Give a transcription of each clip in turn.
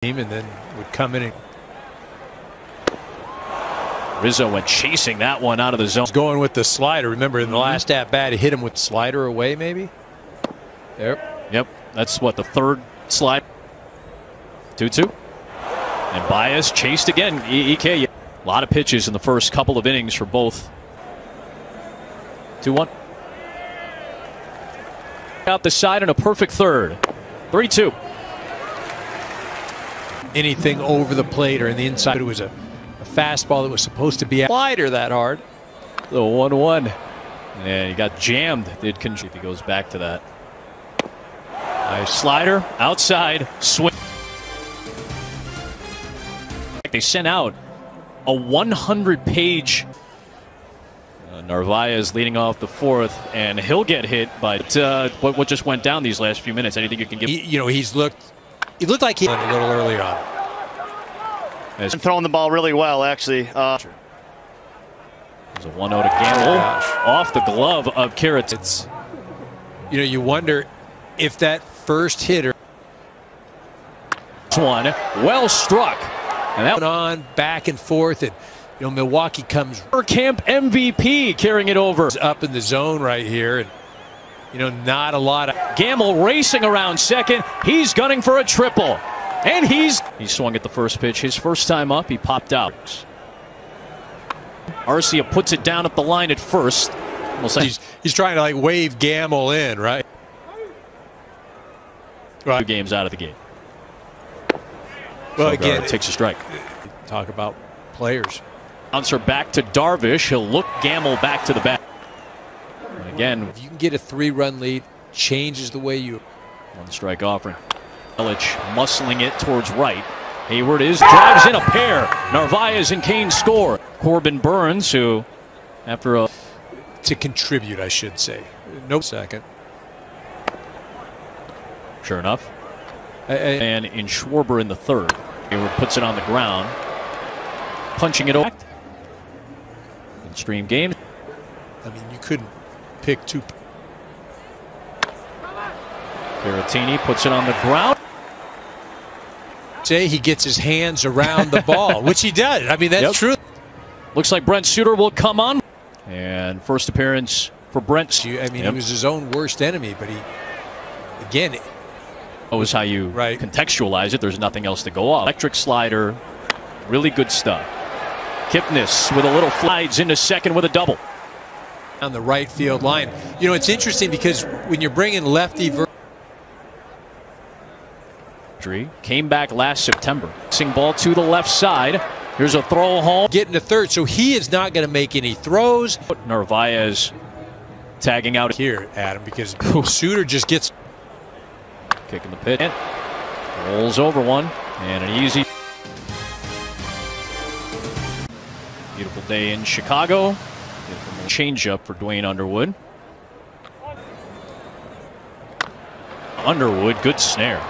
and then would come in and Rizzo went chasing that one out of the zone. was going with the slider. Remember in the last at bat, he hit him with slider away, maybe. There. Yep, that's what the third slide. 2-2. And Baez chased again. EK. A lot of pitches in the first couple of innings for both. 2-1. Out the side and a perfect third. 3-2. Anything over the plate or in the inside. It was a fastball that was supposed to be a slider that hard. The 1-1. And he got jammed. Did if he goes back to that. Nice slider outside swing. They sent out a 100-page. Narvaez leading off the fourth, and he'll get hit. But what just went down these last few minutes? Anything you can give? He looked like he a little early on. And throwing the ball really well, actually. There's a 1-0 to Gamble off the glove of Carrot. It's, you wonder if that first hitter. One well struck, and that went on back and forth, and Milwaukee comes. Camp MVP carrying it over Up in the zone right here, and not a lot of. Gamble racing around second. He's gunning for a triple, and he swung at the first pitch. His first time up, he popped out. Arcia puts it down at the line at first. He's trying to wave Gamble in, right? Two games out of the game. Well, again, takes a strike. Talk about players. Bouncer back to Darvish. He'll look Gamble back to the bat. And again, if you can get a 3-run lead, changes the way you. One strike offering. Yelich muscling it towards right. Hayward drives in a pair. Narvaez and Kane score. Corbin Burns, who after a to contribute, I should say. Nope. Second. Sure enough. And in Schwarber in the third. Hayward puts it on the ground. Punching it over. In stream game. I mean, you couldn't pick two. Caratini puts it on the ground. Say he gets his hands around the ball, which he does. I mean, that's true. Looks like Brent Suter will come on. And first appearance for Brent. I mean, he was his own worst enemy, but again. Is how you contextualize it. There's nothing else to go off. Electric slider, really good stuff. Kipnis with a little slides into second with a double. On the right field line. It's interesting because when you're bringing lefty. Came back last September. Sing ball to the left side. Here's a throw home. Getting to third, so he is not going to make any throws. Narvaez tagging out here, Adam, because Suter just gets. Kicking the pit. Rolls over one. And an easy. Beautiful day in Chicago. Beautiful change-up for Dwayne Underwood. Underwood, good snare.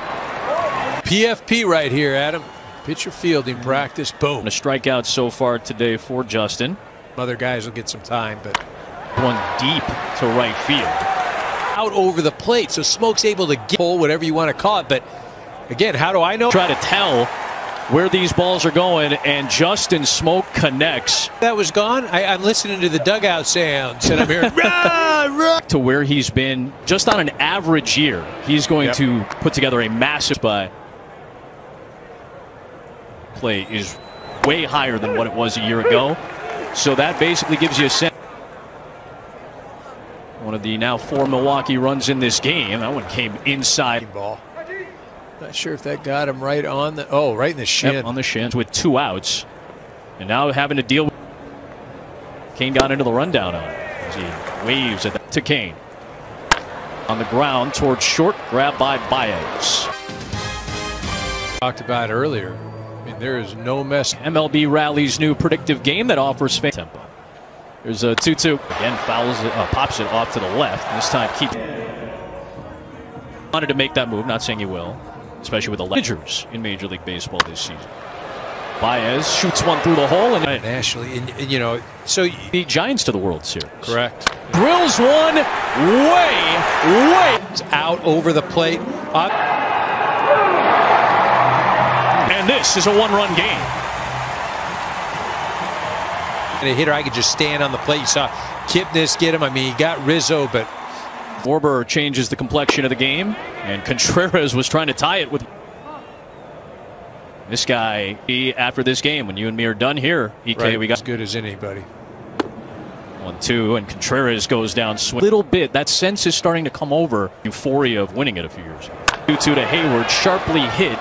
PFP right here, Adam. Pitcher fielding practice. Boom. A strikeout so far today for Justin. Other guys will get some time, but. One deep to right field. Out over the plate, so Smoke's able to get whatever you want to call it. But again, how do I know? Try to tell where these balls are going, and Justin Smoke connects. That was gone. I'm listening to the dugout sounds, and I'm hearing rah, rah. To where he's been just on an average year. He's going to put together a massive play is way higher than what it was a year ago. So that basically gives you a sense. One of the now 4 Milwaukee runs in this game. That one came inside. Ball. Not sure if that got him right on the. Right in the shin. Yep, on the shins with 2 outs. And now having to deal with. Kane got into the rundown on it as he waves to Kane. On the ground towards short. Grabbed by Baez. Talked about earlier. I mean, there is no mess. MLB Rally's new predictive game that offers tempo. There's a 2-2. Again, pops it off to the left. This time, wanted to make that move. Not saying he will, especially with the pitchers in Major League Baseball this season. Baez shoots one through the hole, and nationally, and so the Giants to the World Series. Correct. Drills one way out over the plate. this is a one-run game. And a hitter, I could just stand on the plate. You saw Kipnis get him. I mean, he got Rizzo, but Borber changes the complexion of the game, and Contreras was trying to tie it with this guy. After this game, when you and me are done here, EK, right, we got as good as anybody. 1-2, and Contreras goes down a little bit. That sense is starting to come over. Euphoria of winning it a few years. 2-2 to Hayward, sharply hit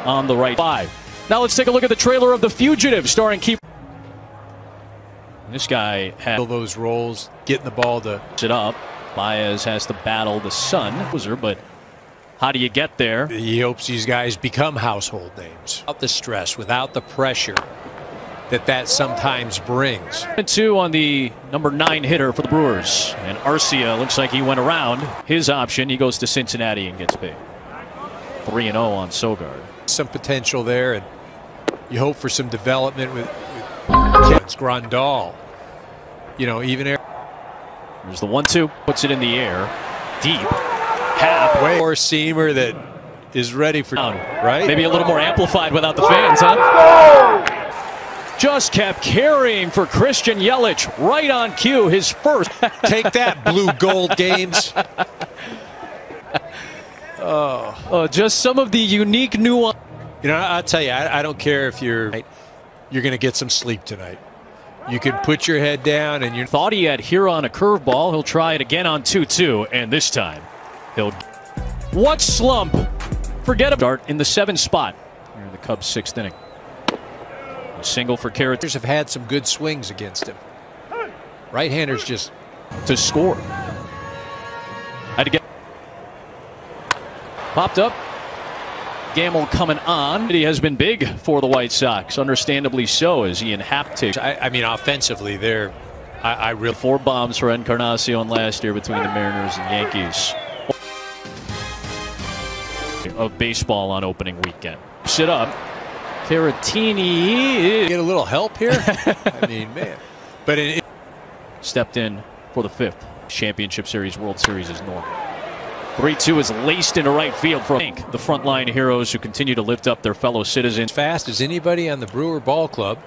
on the right 5. Now let's take a look at the trailer of The Fugitive, starring Keith. This guy had those roles, getting the ball to it up. Baez has to battle the sun, but how do you get there? He hopes these guys become household names. Without the stress, without the pressure that sometimes brings. 2 on the number 9 hitter for the Brewers. And Arcia looks like he went around his option. He goes to Cincinnati and gets paid. 3-0 on Sogard. Some potential there, and you hope for some development with kids. Grandal. You know, even there's the 1-2, puts it in the air, deep. Hap. Way more seamer that is ready for right. Maybe a little more amplified without the fans, huh? Just kept carrying for Christian Yelich, right on cue. His first. Take that, blue gold games. Just some of the unique nuance. You know, I'll tell you, I don't care if you're going to get some sleep tonight. You can put your head down and you thought he had here on a curveball. He'll try it again on 2-2, and this time he'll. What slump? Forget about start in the 7th spot. Here in the Cubs' 6th inning. A single for Carrot. Have had some good swings against him. Right-handers just to score. Had to get popped up. Gamble coming on. He has been big for the White Sox, understandably so, as Ian Happ takes. I mean, offensively, they're. I really 4 bombs for Encarnacion last year between the Mariners and Yankees. Of baseball on opening weekend. Sit up. Caratini get a little help here. I mean, man, but it stepped in for the 5th Championship Series, World Series is normal. 3-2 is laced into right field for the frontline heroes who continue to lift up their fellow citizens. Fast as anybody on the Brewer Ball Club.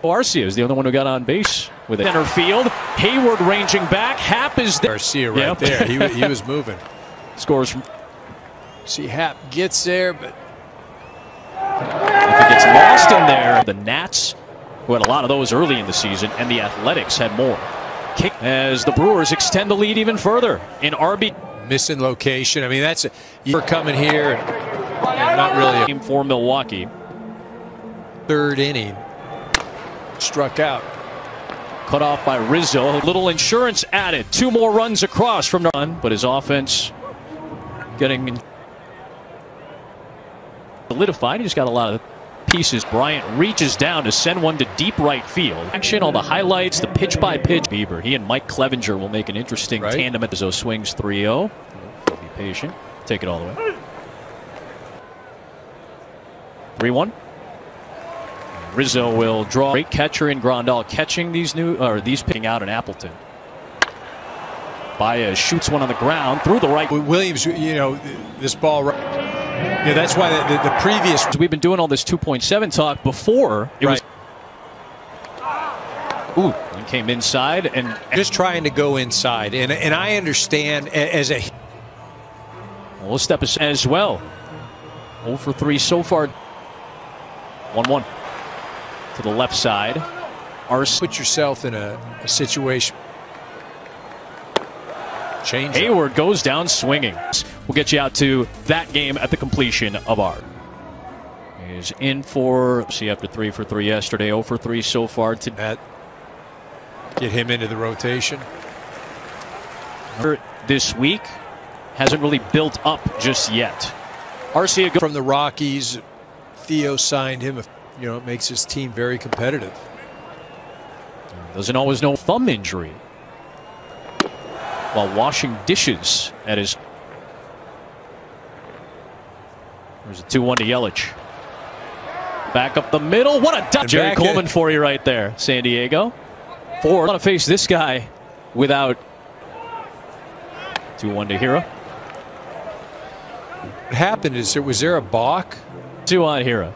Arcia is the only one who got on base with it. Center field. Hayward ranging back. Hap is there. Arcia right there. He was moving. Scores from. See, Hap gets there, but if it gets lost in there, the Nats, who had a lot of those early in the season, and the Athletics had more. Kick as the Brewers extend the lead even further in RB. Missing location. I mean, that's you're coming here and not really a game for Milwaukee. 3rd inning. Struck out. Cut off by Rizzo. A little insurance added. 2 more runs across from the run, but his offense getting solidified. He's got a lot of pieces. Bryant reaches down to send one to deep right field. Action, all the highlights, the pitch by pitch. Bieber, he and Mike Clevenger will make an interesting tandem as Rizzo swings 3-0. Be patient. Take it all the way. 3-1. Rizzo will draw. Great catcher in Grandal catching these picking out in Appleton. Baez shoots one on the ground through the right. Williams, you know, this ball. Yeah, that's why the previous. We've been doing all this 2.7 talk before. It was. Ooh, he came inside and just trying to go inside, and I understand as a. We'll step as well. 0 for 3 so far. 1-1 to the left side. Put yourself in a situation. Change. Hayward goes down swinging. We'll get you out to that game at the completion of our. He's in for, see, after 3 for 3 yesterday, 0 for 3 so far today. Get him into the rotation. This week hasn't really built up just yet. Arcia from the Rockies. Theo signed him. You know, it makes his team very competitive. Doesn't always know thumb injury while washing dishes at his. There's a 2-1 to Yelich. Back up the middle. What a duck. Jerry Coleman for you right there, San Diego. Want to face this guy without. 2-1 to Hira. What happened is was there a balk? 2 on Hira.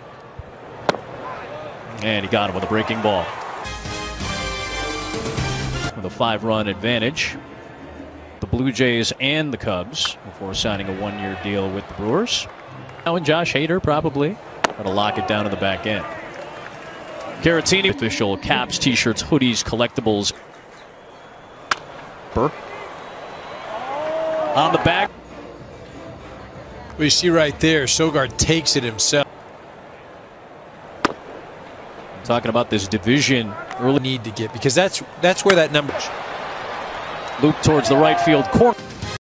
And he got him with a breaking ball. With a 5-run advantage, the Blue Jays and the Cubs before signing a 1-year deal with the Brewers. Now, and Josh Hader probably going to lock it down in the back end. Caratini, official caps, t-shirts, hoodies, collectibles. Burr on the back. Well, you see right there, Sogard takes it himself. I'm talking about this division Really need to get, because that's where that number. Loop towards the right field corner.